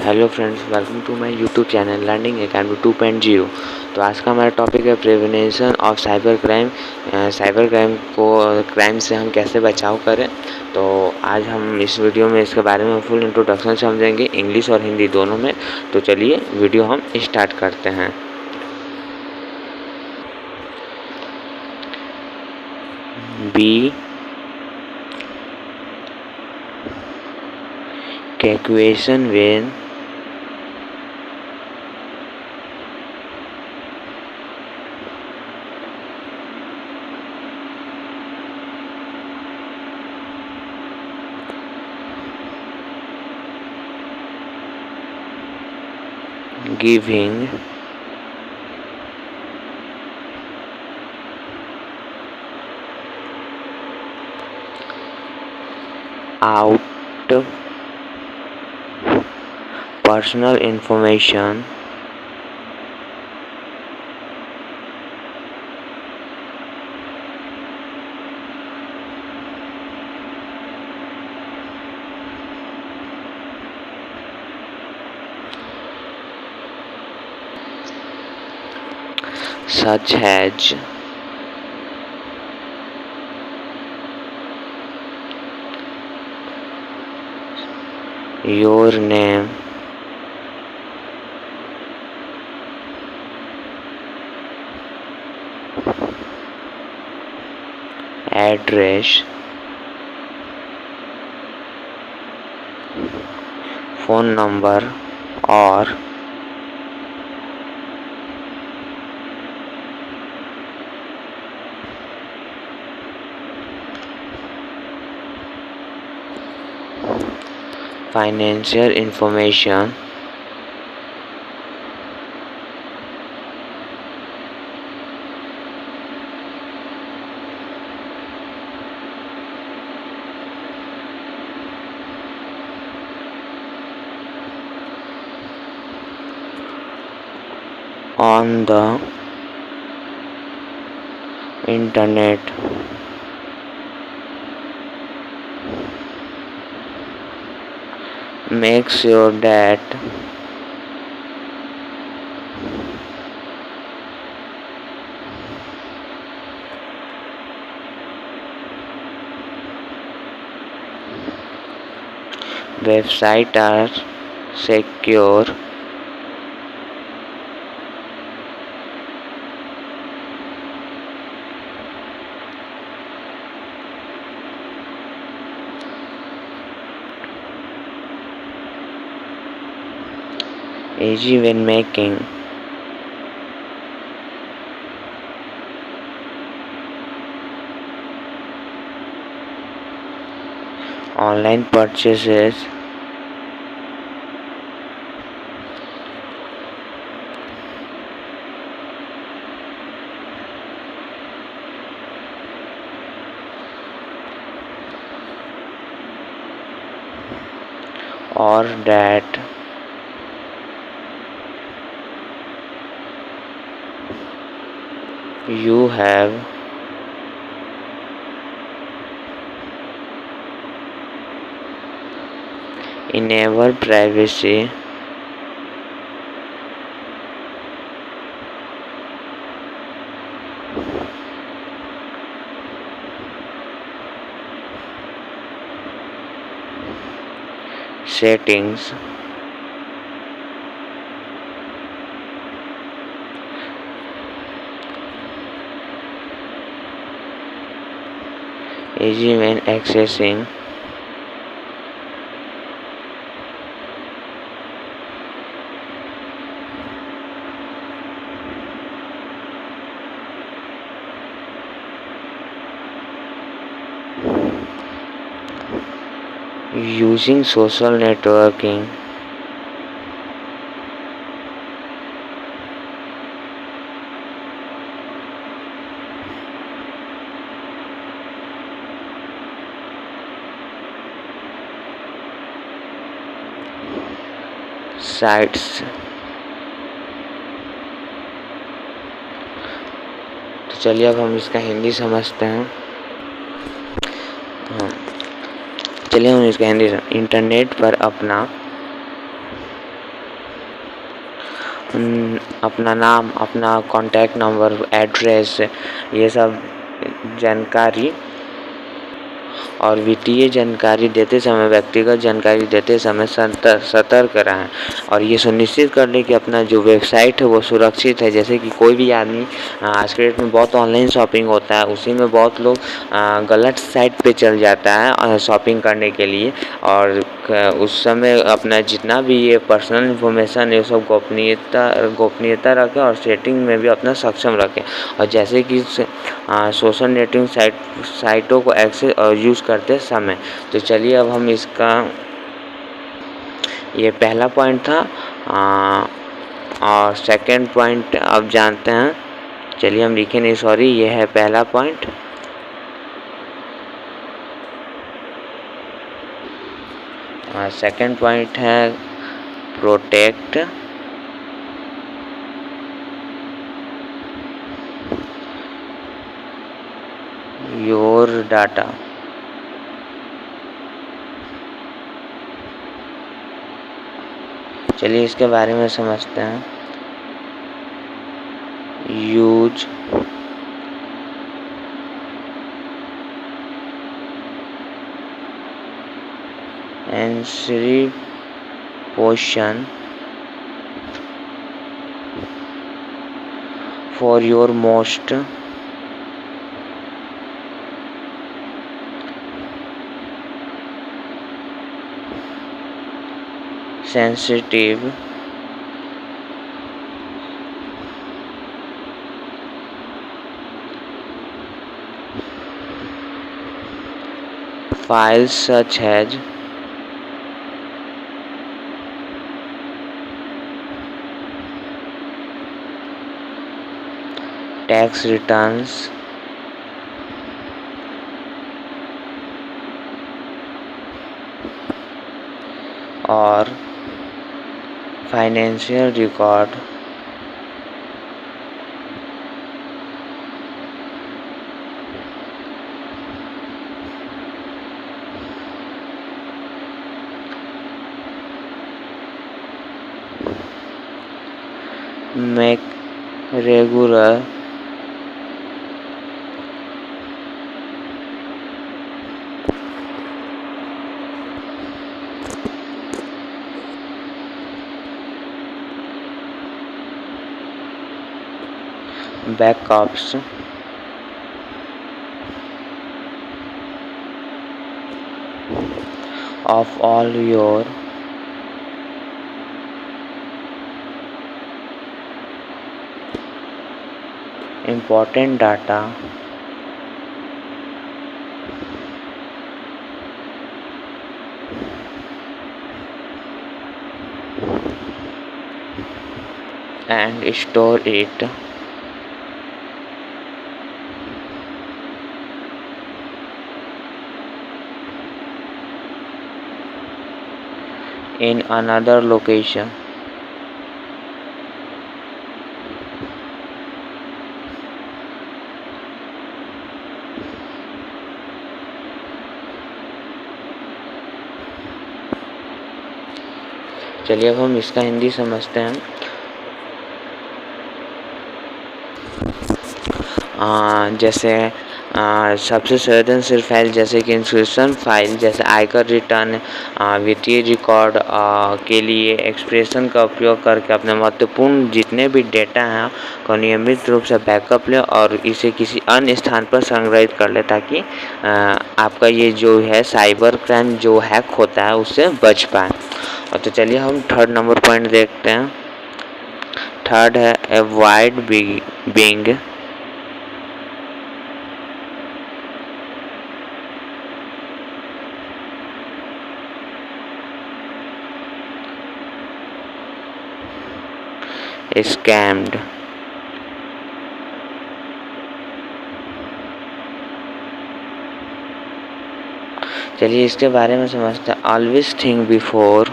Hello friends, welcome to my YouTube channel learning academy 2.0। तो आज का हमारा टॉपिक है prevention of cyber crime. Cyber crime से हम कैसे बचाव करें। तो आज हम इस वीडियो में इसके बारे में फुल इंट्रोडक्शन समझेंगे, इंग्लिश और हिंदी दोनों में। तो चलिए वीडियो हम स्टार्ट करते हैं। बी कैक्वेशन when giving out personal information such as your name, address, phone number or financial information on the internet. Make sure that websites are secure. Easy when making online purchases. Or that you have enabled privacy settings. Easy when accessing using social networking sites. तो चलिए अब हम इसका हिंदी समझते हैं। चलिए हम इसका हिंदी इंटरनेट पर अपना अपना नाम, अपना कॉन्टैक्ट नंबर, एड्रेस, ये सब जानकारी और वित्तीय जानकारी देते समय, व्यक्तिगत जानकारी देते समय सतर्क रहें और ये सुनिश्चित कर लें कि अपना जो वेबसाइट है वो सुरक्षित है। जैसे कि कोई भी आदमी आज के डेट में बहुत ऑनलाइन शॉपिंग होता है, उसी में बहुत लोग गलत साइट पे चल जाता है शॉपिंग करने के लिए और उस समय अपना जितना भी ये पर्सनल इन्फॉर्मेशन है सब गोपनीयता रखें और सेटिंग में भी अपना सक्षम रखें। और जैसे कि सोशल नेटवर्किंग साइटों को एक्सेस और यूज़ करते समय। तो चलिए अब हम इसका, ये पहला पॉइंट था और सेकंड पॉइंट अब जानते हैं। चलिए हम लिखे नहीं, सॉरी, ये है पहला पॉइंट। सेकंड पॉइंट है प्रोटेक्ट योर डाटा। चलिए इसके बारे में समझते हैं। Use answering question for your most sensitive files such as tax returns, और financial record make regular backups of all your important data and store it in another location. चलिए अब हम इसका हिंदी समझते हैं। जैसे सबसे संवेदनशील फाइल जैसे कि इंस्क्रिप्शन फाइल, जैसे आयकर रिटर्न, वित्तीय रिकॉर्ड के लिए एक्सप्रेशन का उपयोग करके अपने महत्वपूर्ण जितने भी डेटा हैं को नियमित रूप से बैकअप लें और इसे किसी अन्य स्थान पर संग्रहित कर लें ताकि आपका ये जो है साइबर क्राइम जो हैक होता है उससे बच पाए। और तो चलिए हम थर्ड नंबर पॉइंट देखते हैं। थर्ड है अवॉइड बीइंग scammed। चलिए इसके बारे में समझते हैं। Always think before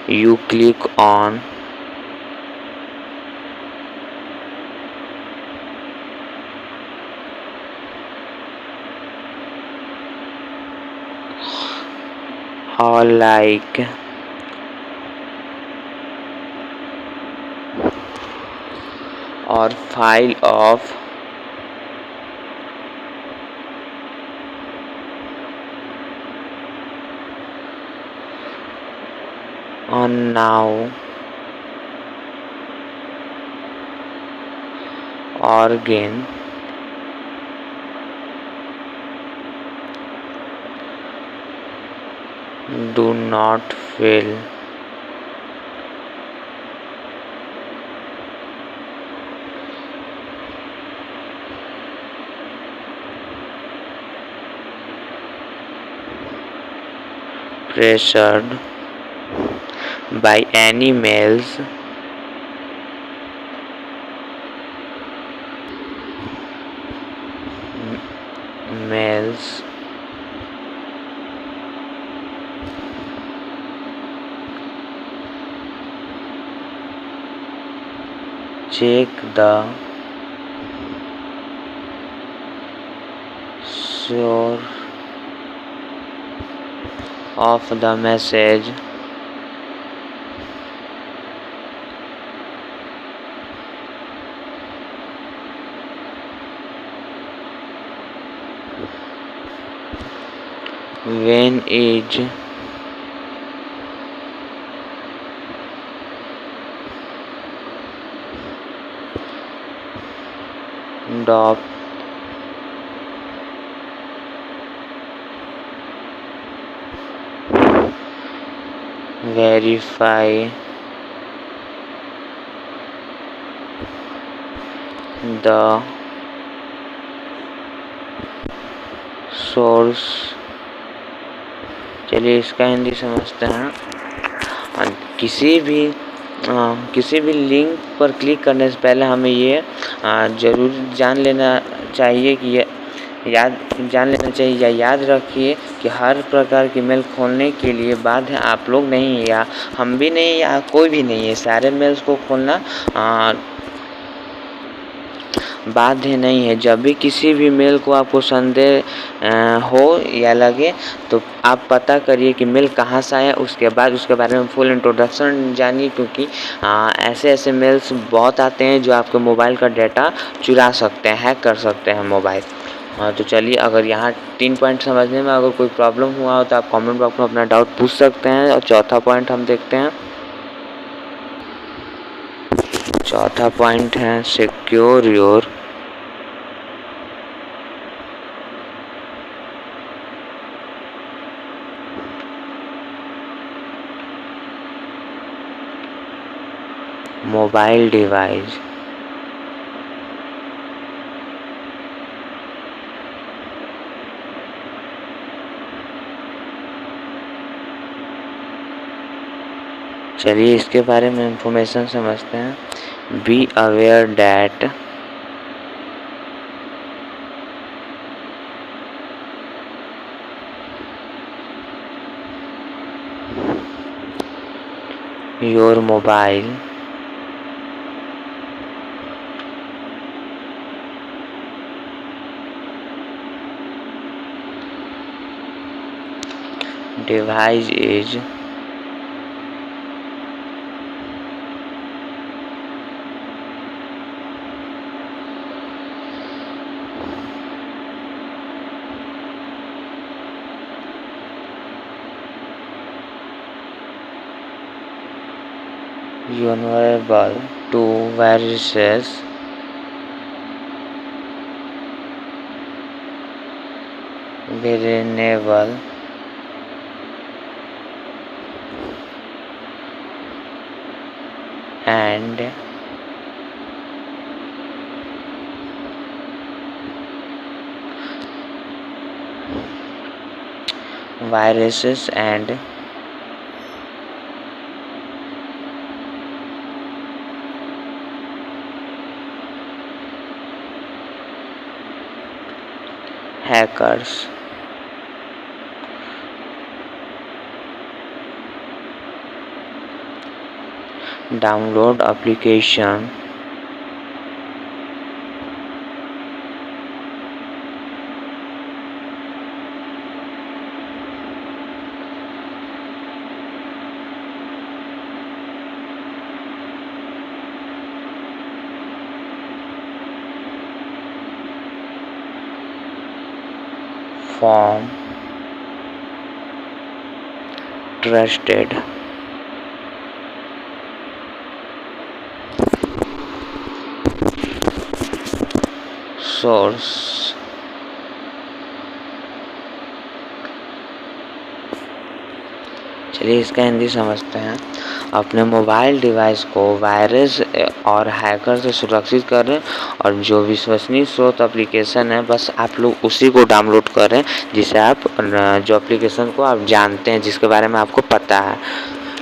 you click on or like or file of on now organ do not fill pressured by any males males check the source of the message when is dot verify the source. चलिए इसका हिंदी समझते हैं। किसी भी link पर click करने से पहले हमें ये ज़रूर जान लेना चाहिए या याद रखिए कि हर प्रकार की मेल खोलने के लिए बाध्य आप लोग नहीं या हम भी नहीं या कोई भी नहीं है। सारे मेल्स को खोलना बाध्य नहीं है। जब भी किसी भी मेल को आपको संदेह हो या लगे तो आप पता करिए कि मेल कहाँ से आया, उसके बाद उसके बारे में फुल इंट्रोडक्शन जानिए, क्योंकि ऐसे मेल्स बहुत आते हैं जो आपके मोबाइल का डाटा चुरा सकते हैं, हैक कर सकते हैं मोबाइल। तो चलिए, अगर यहाँ 3 पॉइंट समझने में अगर कोई प्रॉब्लम हुआ हो तो आप कमेंट बॉक्स में अपना डाउट पूछ सकते हैं। और चौथा पॉइंट हम देखते हैं। चौथा पॉइंट है सिक्योर योर मोबाइल डिवाइस। चलिए इसके बारे में इंफॉर्मेशन समझते हैं। Be aware that your mobile device is vulnerable to viruses, vulnerable and viruses and hackers. Download application from trusted source. चलिए इसका हिंदी समझते हैं। अपने मोबाइल डिवाइस को वायरस और हैकर से सुरक्षित करें और जो विश्वसनीय स्रोत एप्लीकेशन है बस आप लोग उसी को डाउनलोड करें जिसे आप जो एप्लीकेशन को आप जानते हैं, जिसके बारे में आपको पता है।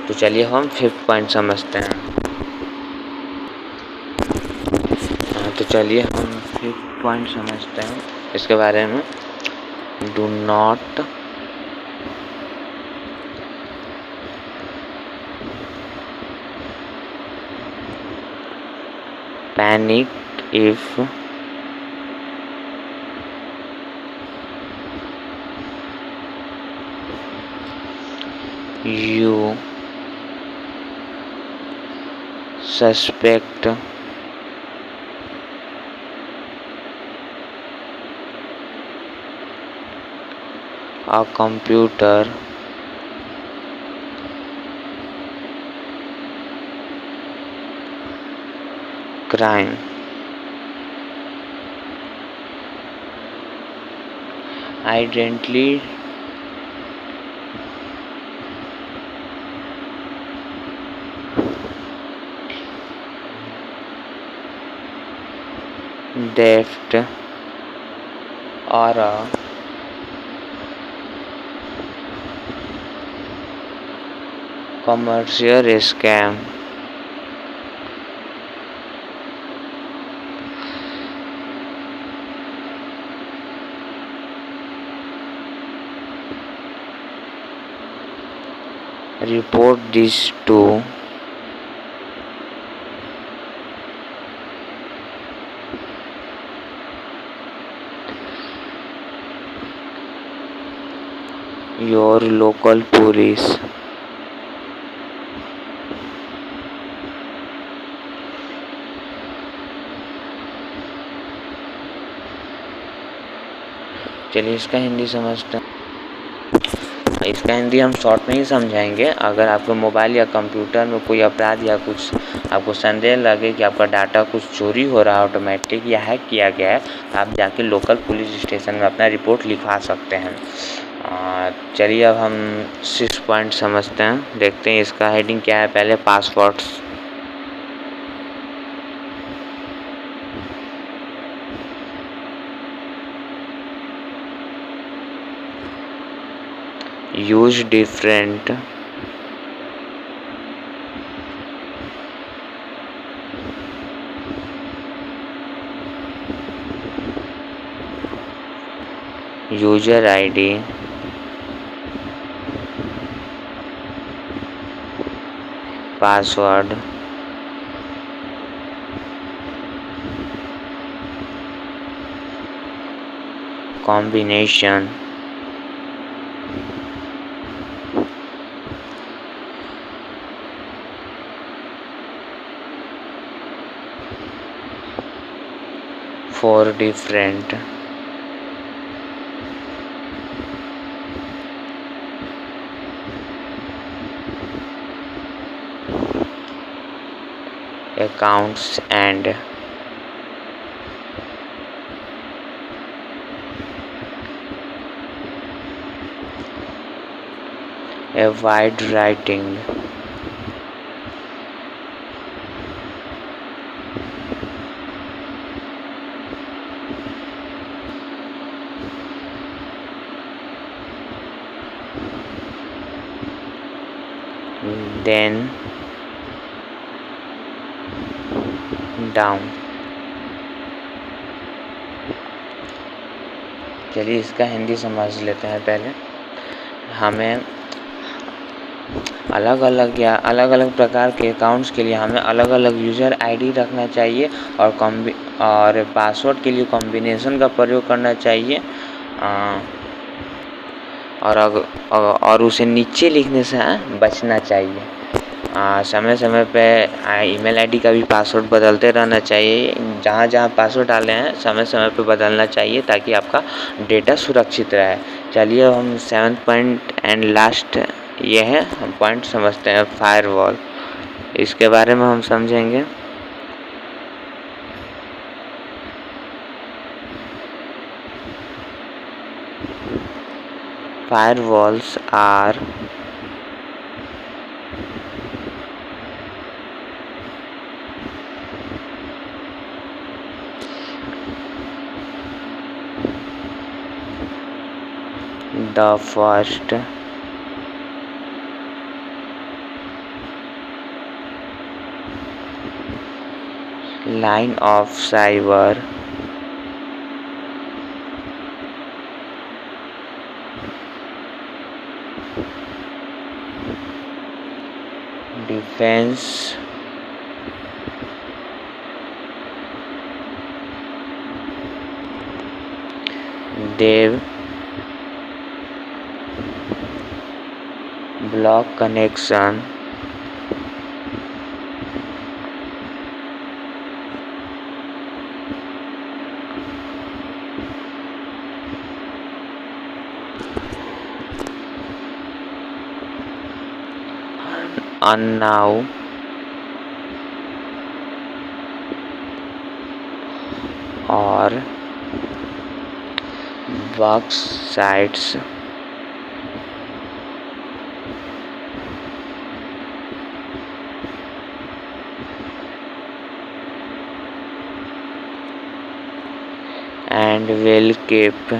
तो चलिए हम 5th पॉइंट समझते हैं। तो चलिए हम 5th पॉइंट समझते हैं इसके बारे में। Do not panic if you suspect a computer crime. Identity theft or a commercial scam. Report this to your local police. चलिए इसका हिंदी समझते हैं। इसका हिंदी हम शॉर्ट में ही समझाएंगे। अगर आपके मोबाइल या कंप्यूटर में कोई अपराध या कुछ आपको संदेह लगे कि आपका डाटा कुछ चोरी हो रहा है ऑटोमेटिक या हैक किया गया है, तो आप जाके लोकल पुलिस स्टेशन में अपना रिपोर्ट लिखवा सकते हैं। चलिए अब हम 6 पॉइंट समझते हैं। देखते हैं इसका हेडिंग क्या है। पहले passwords. use different user ID password combination for different accounts and a wide writing then down। चलिए इसका हिंदी समझ लेते हैं। पहले हमें अलग अलग प्रकार के अकाउंट्स के लिए हमें अलग अलग यूज़र आईडी रखना चाहिए और पासवर्ड के लिए कॉम्बिनेशन का प्रयोग करना चाहिए और उसे नीचे लिखने से बचना चाहिए। समय समय पे ईमेल आईडी का भी पासवर्ड बदलते रहना चाहिए। जहाँ जहाँ पासवर्ड डाले हैं समय समय पे बदलना चाहिए ताकि आपका डेटा सुरक्षित रहे। चलिए हम 7th पॉइंट एंड लास्ट ये है हम पॉइंट समझते हैं फायरवॉल। इसके बारे में हम समझेंगे। Firewalls are the first line of cyber defense they block connection unknown or work sites and will keep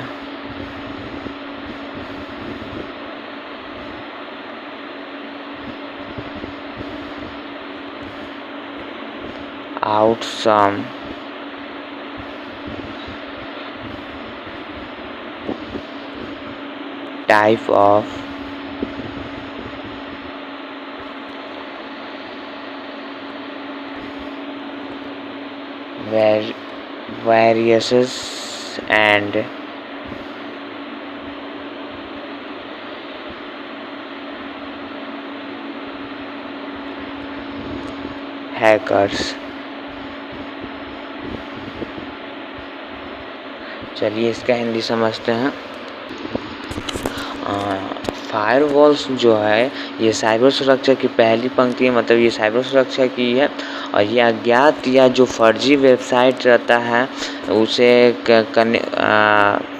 out some type of viruses and hackers। चलिए इसका हिंदी समझते हैं। फायरवॉल्स जो है ये साइबर सुरक्षा की पहली पंक्ति है, मतलब ये साइबर सुरक्षा की है। और ये अज्ञात या जो फर्जी वेबसाइट रहता है उसे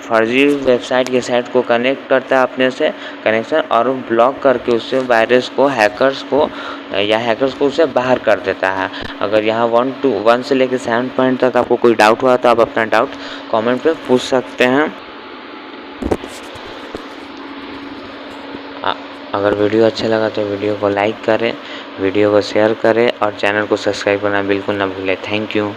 फर्जी वेबसाइट के साइट को कनेक्ट करता है अपने से कनेक्शन और ब्लॉक करके उससे वायरस को हैकर्स को उससे बाहर कर देता है। अगर यहाँ 1 से लेकर 7 पॉइंट तक आपको कोई डाउट हुआ तो आप अपना डाउट कमेंट पे पूछ सकते हैं। अगर वीडियो अच्छा लगा तो वीडियो को लाइक करें, वीडियो को शेयर करें और चैनल को सब्सक्राइब करना बिल्कुल ना भूलें। Thank you.